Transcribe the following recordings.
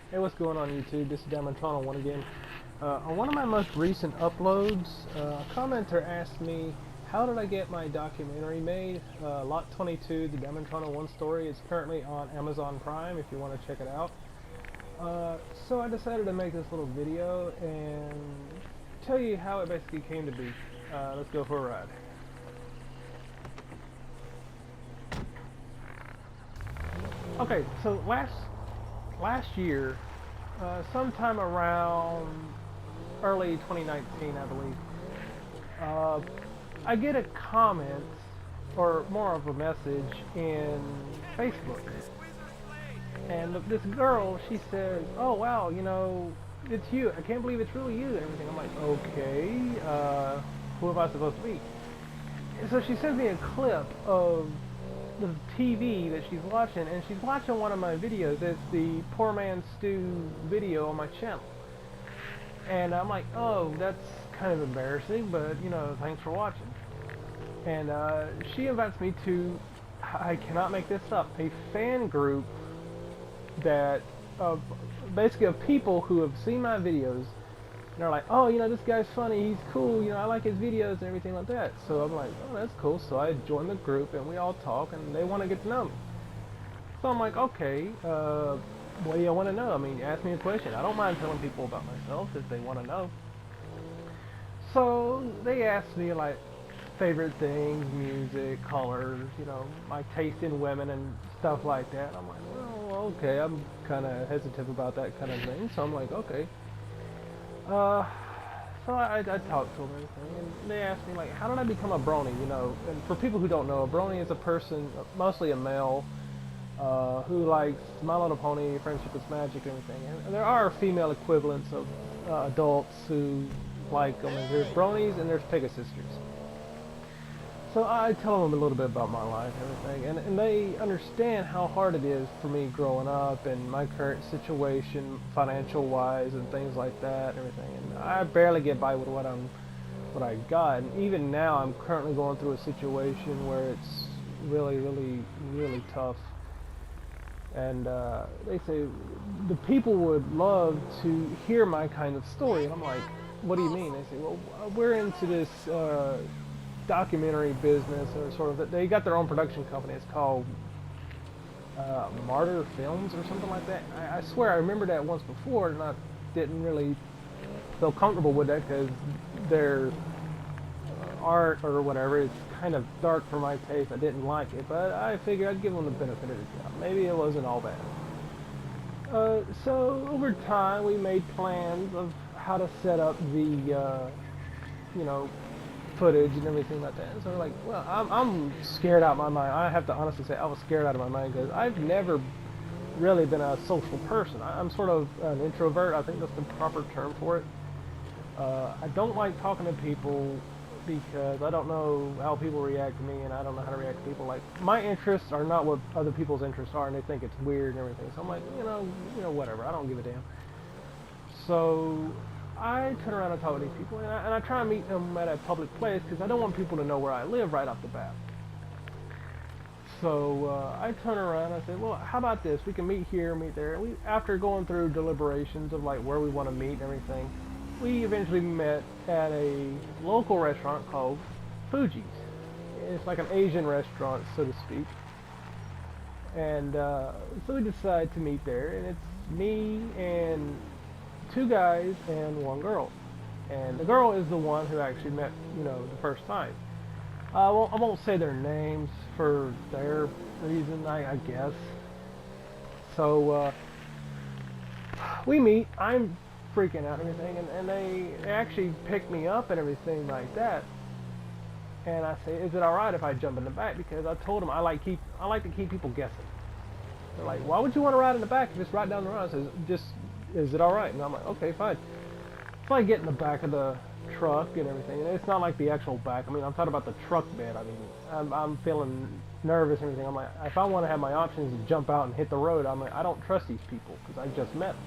Hey, what's going on YouTube? This is Diamondtron one again. On one of my most recent uploads, a commenter asked me, how did I get my documentary made? Lot 22, the Diamondtron 1 story, is currently on Amazon Prime if you want to check it out. So I decided to make this little video and tell you how it basically came to be. Let's go for a ride. Okay, so last year, sometime around early 2019, I believe, I get a comment, or more of a message, in Facebook. And this girl, she says, oh wow, you know, it's you. I can't believe it's really you and everything. I'm like, okay, who am I supposed to be? And so she sends me a clip of the TV that she's watching, and she's watching one of my videos. It's the Poor Man Stew video on my channel. And I'm like, oh, that's kind of embarrassing, but, you know, thanks for watching. And she invites me to, I cannot make this up, a fan group that, basically of people who have seen my videos, and they're like, oh, you know, this guy's funny, he's cool, you know, I like his videos and everything like that. So I'm like, oh, that's cool. So I joined the group, and we all talk, and they want to get to know me. So I'm like, okay, what do you want to know? I mean, ask me a question. I don't mind telling people about myself if they want to know. So they asked me, like, favorite things, music, colors, you know, my taste in women and stuff like that. I'm like, well, okay, I'm kind of hesitant about that kind of thing. So I'm like, okay. So I talked to them and everything, and they asked me, like, how did I become a brony, you know? And for people who don't know, a brony is a person, mostly a male, who likes My Little Pony, Friendship is Magic, and everything. And there are female equivalents of adults who like them, and there's bronies and there's Pegasisters. So I tell them a little bit about my life and everything, and they understand how hard it is for me growing up and my current situation, financial-wise, and things like that and everything. And I barely get by with what I got. And even now, I'm currently going through a situation where it's really, really, really tough. And they say the people would love to hear my kind of story, and I'm like, what do you mean? They say, well, we're into this documentary business, or sort of, they got their own production company. It's called Martyr Films or something like that. I swear I remember that once before, and I didn't really feel comfortable with that because their art or whatever is kind of dark for my taste. I didn't like it, but I figured I'd give them the benefit of the doubt. Maybe it wasn't all bad. So over time, we made plans of how to set up the, you know, footage and everything like that. And so we're like, well, I'm scared out of my mind. I have to honestly say I was scared out of my mind because I've never really been a social person. I'm sort of an introvert. I think that's the proper term for it. I don't like talking to people because I don't know how people react to me, and I don't know how to react to people. Like, my interests are not what other people's interests are, and they think it's weird and everything. So I'm like, you know, whatever. I don't give a damn. So I turn around and talk to these people, and I try and meet them at a public place because I don't want people to know where I live right off the bat. So I turn around and I say, well, how about this? We can meet here, meet there. And after going through deliberations of like where we want to meet and everything, we eventually met at a local restaurant called Fuji's. It's like an Asian restaurant, so to speak. And so we decide to meet there, and it's me and two guys and one girl. And the girl is the one who actually met, you know, the first time. I won't say their names for their reason, I guess. So we meet. I'm freaking out and everything, and they actually pick me up and everything like that. And I say, is it all right if I jump in the back? Because I told them I like to keep people guessing. They're like, why would you want to ride in the back if it's right down the road? I said, just, is it all right? And I'm like, okay, fine. So I get in the back of the truck and everything, and it's not like the actual back. I mean, I'm talking about the truck bed. I mean, I'm feeling nervous and everything. I'm like, if I want to have my options to jump out and hit the road, I'm like, I don't trust these people because I just met them.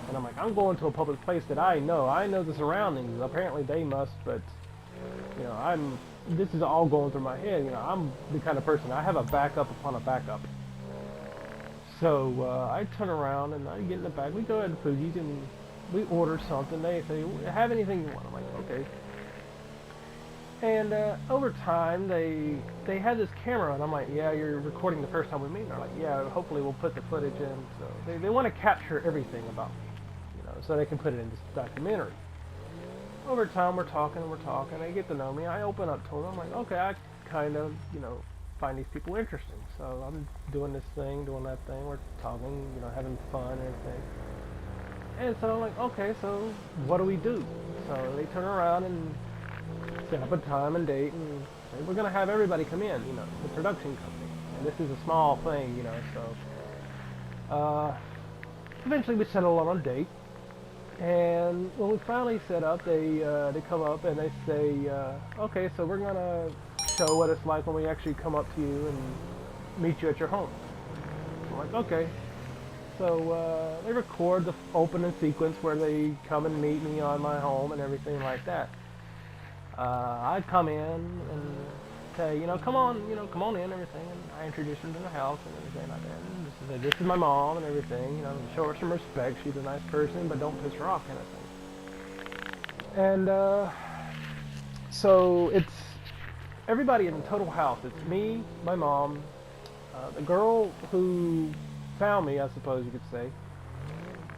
And I'm like, I'm going to a public place that I know the surroundings. Apparently they must, but, you know, this is all going through my head. You know, I'm the kind of person, I have a backup upon a backup. So I turn around and I get in the back. We go ahead to Fuji's and we order something. They say, have anything you want. I'm like, okay. And over time, they had this camera, and I'm like, yeah, you're recording the first time we meet. And they're like, yeah, hopefully we'll put the footage in. So they want to capture everything about me, so they can put it in this documentary. Over time, we're talking and we're talking. They get to know me. I open up to them. I'm like, okay, I kind of, find these people interesting. So I'm doing this thing, doing that thing. We're talking, having fun and everything. And so I'm like, okay, so what do we do? So they turn around and set up a time and date and say, we're going to have everybody come in, the production company. And this is a small thing, so eventually we settle on a date. And when we finally set up, they come up and they say, okay, so we're going to show what it's like when we actually come up to you and meet you at your home. I'm like, okay. So they record the opening sequence where they come and meet me on my home and everything like that. I'd come in and say, come on in and everything, and I introduce them to the house and everything like that. And this is my mom and everything, show her some respect. She's a nice person, but don't piss her off, kind of thing. And so it's everybody in the total house. It's me, my mom, the girl who found me, I suppose you could say.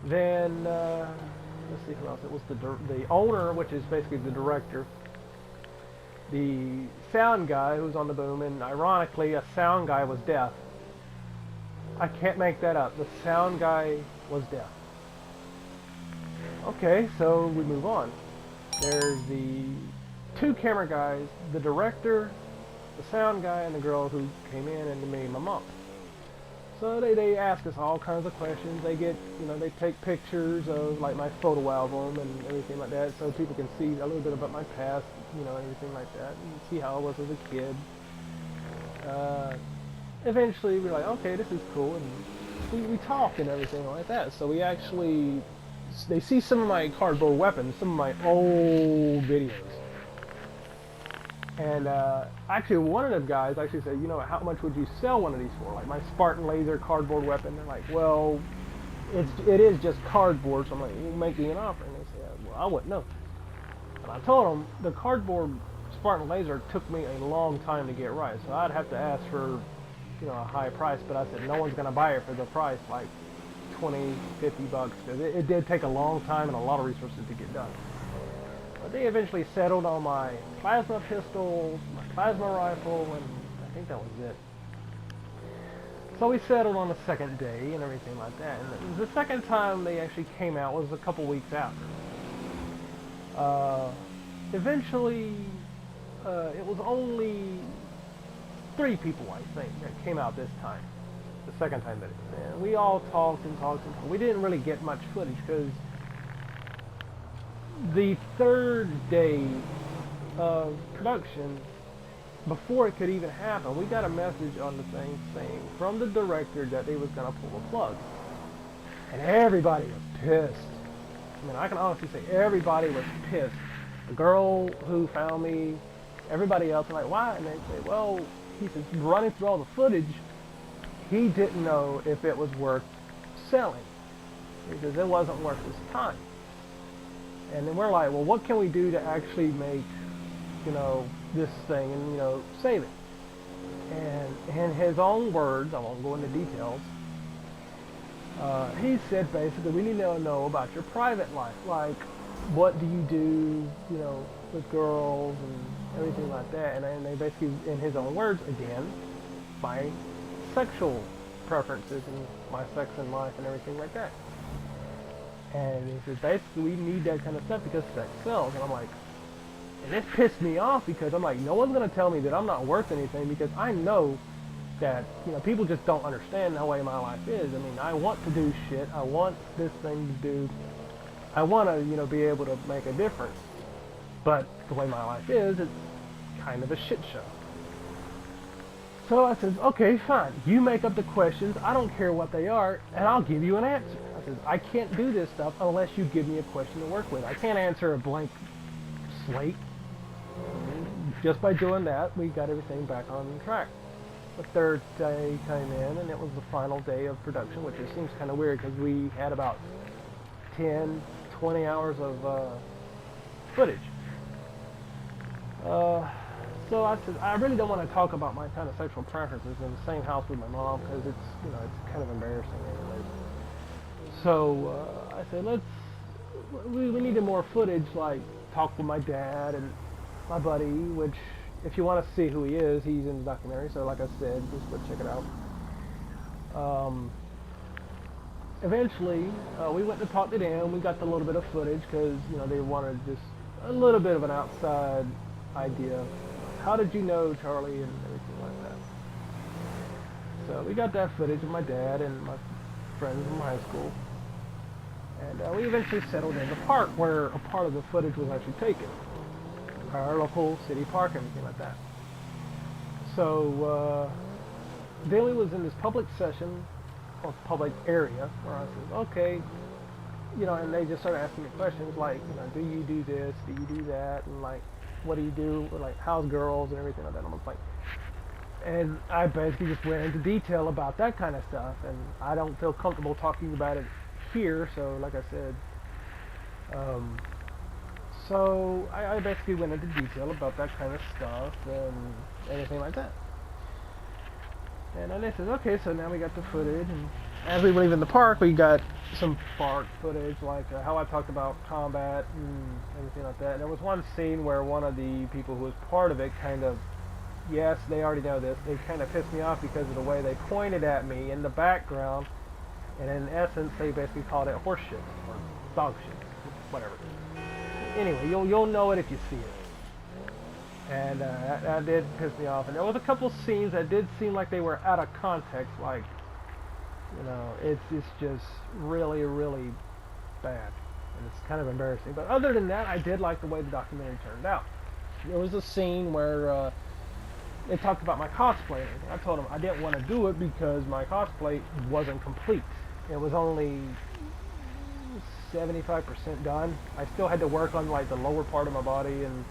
Then let's see who else. It was the owner, which is basically the director. The sound guy who's on the boom, and ironically, a sound guy was deaf. I can't make that up. The sound guy was deaf. Okay, so we move on. There's the two camera guys, the director, the sound guy, and the girl who came in, and me and my mom. So they ask us all kinds of questions. They get, they take pictures of like my photo album and everything like that, so people can see a little bit about my past, everything like that, and see how I was as a kid. Eventually, we're like, okay, this is cool, and we talk and everything like that. So they see some of my cardboard weapons, some of my old videos. And actually, one of them guys actually said, how much would you sell one of these for? Like my Spartan laser cardboard weapon. They're like, well, it is just cardboard. So I'm like, you can make me an offer. And they said, well, I wouldn't know. And I told them the cardboard Spartan laser took me a long time to get right. So I'd have to ask for, a high price. But I said, no one's going to buy it for the price, like 20, 50 bucks. Because it did take a long time and a lot of resources to get done. But they eventually settled on my plasma pistol, my plasma rifle, and I think that was it. So we settled on the second day and everything like that. And the second time they actually came out was a couple weeks after. Eventually, it was only 3 people, I think, that came out this time. The second time that and we all talked and talked and talked. We didn't really get much footage because the third day of production, before it could even happen, we got a message on the thing saying from the director that they was going to pull the plug. And everybody was pissed. I mean, I can honestly say everybody was pissed. The girl who found me, everybody else, like, why? And they say, well, he says, running through all the footage, he didn't know if it was worth selling. He says, it wasn't worth his time. And then we're like, well, what can we do to actually make, this thing and, save it? And in his own words, I won't go into details, he said basically, we need to know about your private life. Like, what do you do, with girls and everything like that. And they basically, in his own words, again, my sexual preferences and my sex and life and everything like that. And he says, basically, we need that kind of stuff because sex sells. And I'm like, and this pissed me off because I'm like, no one's going to tell me that I'm not worth anything because I know that, people just don't understand the way my life is. I mean, I want to do shit. I want this thing to do. I want to, be able to make a difference. But the way my life is, it's kind of a shit show. So I said, okay, fine. You make up the questions. I don't care what they are, and I'll give you an answer. I said, I can't do this stuff unless you give me a question to work with. I can't answer a blank slate. Just by doing that, we got everything back on track. the third day came in, and it was the final day of production, which it seems kind of weird because we had about 10, 20 hours of footage. So I said, I really don't want to talk about my kind of sexual preferences in the same house with my mom because it's kind of embarrassing anyways. So I said, we needed more footage, like talk with my dad and my buddy, which if you want to see who he is, he's in the documentary. So like I said, just go check it out. Eventually, we went to talk to them. We got a little bit of footage because they wanted just a little bit of an outside idea. How did you know Charlie and everything like that? So we got that footage of my dad and my friends from high school. And we eventually settled in the park where a part of the footage was actually taken. Our local city park and everything like that. So then we was in this public session, or public area, where I said, okay, and they just started asking me questions like, do you do this, do you do that, and like, what do you do, or like, how's girls and everything like that. And I'm like, and I basically just went into detail about that kind of stuff, and I don't feel comfortable talking about it here, so like I said, so I basically went into detail about that kind of stuff and anything like that. And then they said, okay, so now we got the footage, and as we were leaving the park, we got some park footage, like how I talked about combat and everything like that. And there was one scene where one of the people who was part of it kind of, yes, they already know this, they kind of pissed me off because of the way they pointed at me in the background, and in essence, they basically called it horse shit, or dog shit, whatever. Anyway, you'll know it if you see it. And that did piss me off. And there was a couple scenes that did seem like they were out of context, like, it's just really, really bad. And it's kind of embarrassing. But other than that, I did like the way the documentary turned out. There was a scene where they talked about my cosplay. I told them I didn't want to do it because my cosplay wasn't complete. It was only 75% done. I still had to work on like the lower part of my body and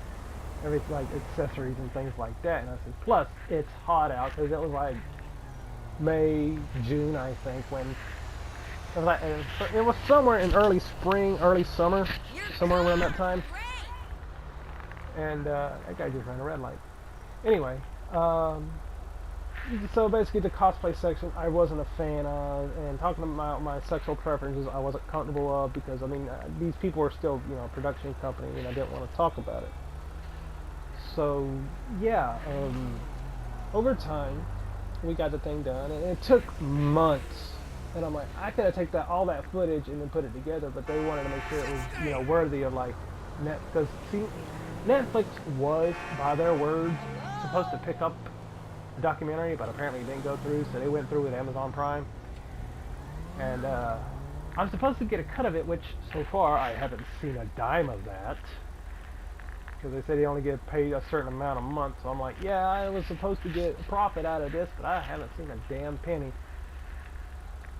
everything, like accessories and things like that. And I said, plus it's hot out because it was like May, June, I think, when it was somewhere in early spring, early summer, somewhere around that time. And that guy just ran a red light. Anyway, so basically the cosplay section I wasn't a fan of, and talking about my sexual preferences I wasn't comfortable of because these people are still a production company and I didn't want to talk about it. So yeah, over time we got the thing done, and it took months. And I'm like, I could have taken all that footage and then put it together, but they wanted to make sure it was worthy of like because see, Netflix was, by their words, supposed to pick up the documentary, but apparently it didn't go through, so they went through with Amazon Prime. And I'm supposed to get a cut of it, which so far I haven't seen a dime of that. Because they said you only get paid a certain amount a month, so I'm like, yeah, I was supposed to get a profit out of this, but I haven't seen a damn penny.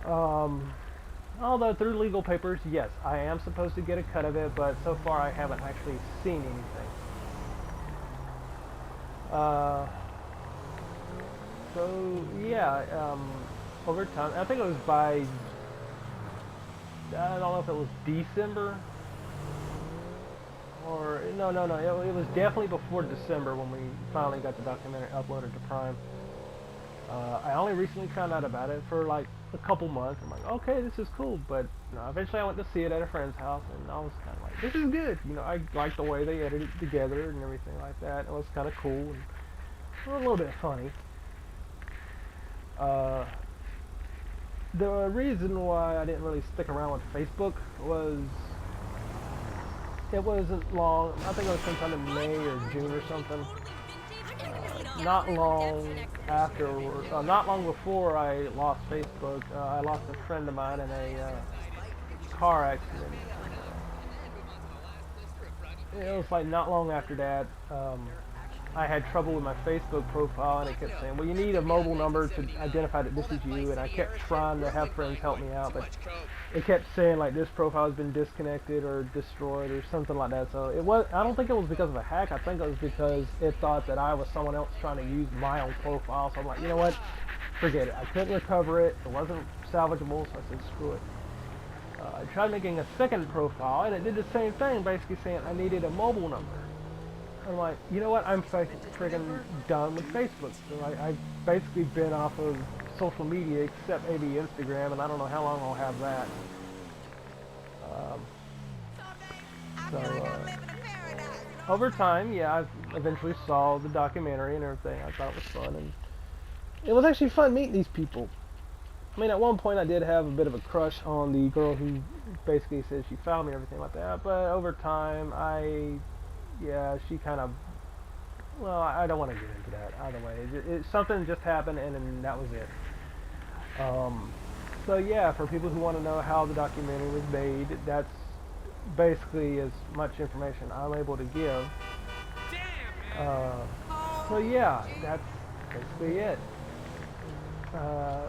Although through legal papers, yes, I am supposed to get a cut of it, but so far I haven't actually seen anything. So yeah, over time, I think it was I don't know if it was December, or no, it was definitely before December when we finally got the documentary uploaded to Prime. I only recently found out about it for like a couple months. I'm like, okay, this is cool, but eventually I went to see it at a friend's house, and I was kind of like, this is good. I like the way they edited it together and everything like that. It was kind of cool and a little bit funny. The reason why I didn't really stick around with Facebook was it wasn't long. I think it was sometime in May or June or something. Not long after, not long before I lost Facebook, I lost a friend of mine in a car accident. It was like not long after that. I had trouble with my Facebook profile, and it kept saying, well, you need a mobile number to identify that this is you, and I kept trying to have friends help me out, but it kept saying like this profile has been disconnected or destroyed or something like that. So it was, I don't think it was because of a hack. I think it was because it thought that I was someone else trying to use my own profile. So I'm like, you know what, forget it. I couldn't recover it. It wasn't salvageable, so I said screw it. I tried making a second profile, and it did the same thing, basically saying I needed a mobile number. I'm like, you know what, I'm freaking done with Facebook. So I've basically been off of social media, except maybe Instagram, and I don't know how long I'll have that. Over time, yeah, I eventually saw the documentary and everything. I thought it was fun, and it was actually fun meeting these people. I mean, at one point I did have a bit of a crush on the girl who basically said she found me and everything like that, but over time, yeah, she kind of, well, I don't want to get into that either way. Something just happened, and then that was it. So yeah, for people who want to know how the documentary was made, that's basically as much information I'm able to give. So yeah, that's basically it. Uh,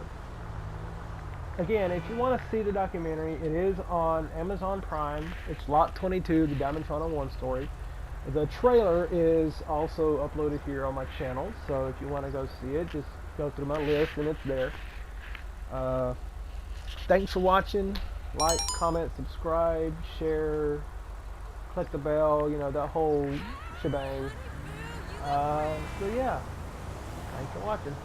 Again, if you want to see the documentary, it is on Amazon Prime. It's Lot 22, the Diamondtrona 1 story. The trailer is also uploaded here on my channel, so if you want to go see it, just go through my list and it's there. Thanks for watching. Like, comment, subscribe, share, click the bell, you know, that whole shebang. So yeah, thanks for watching.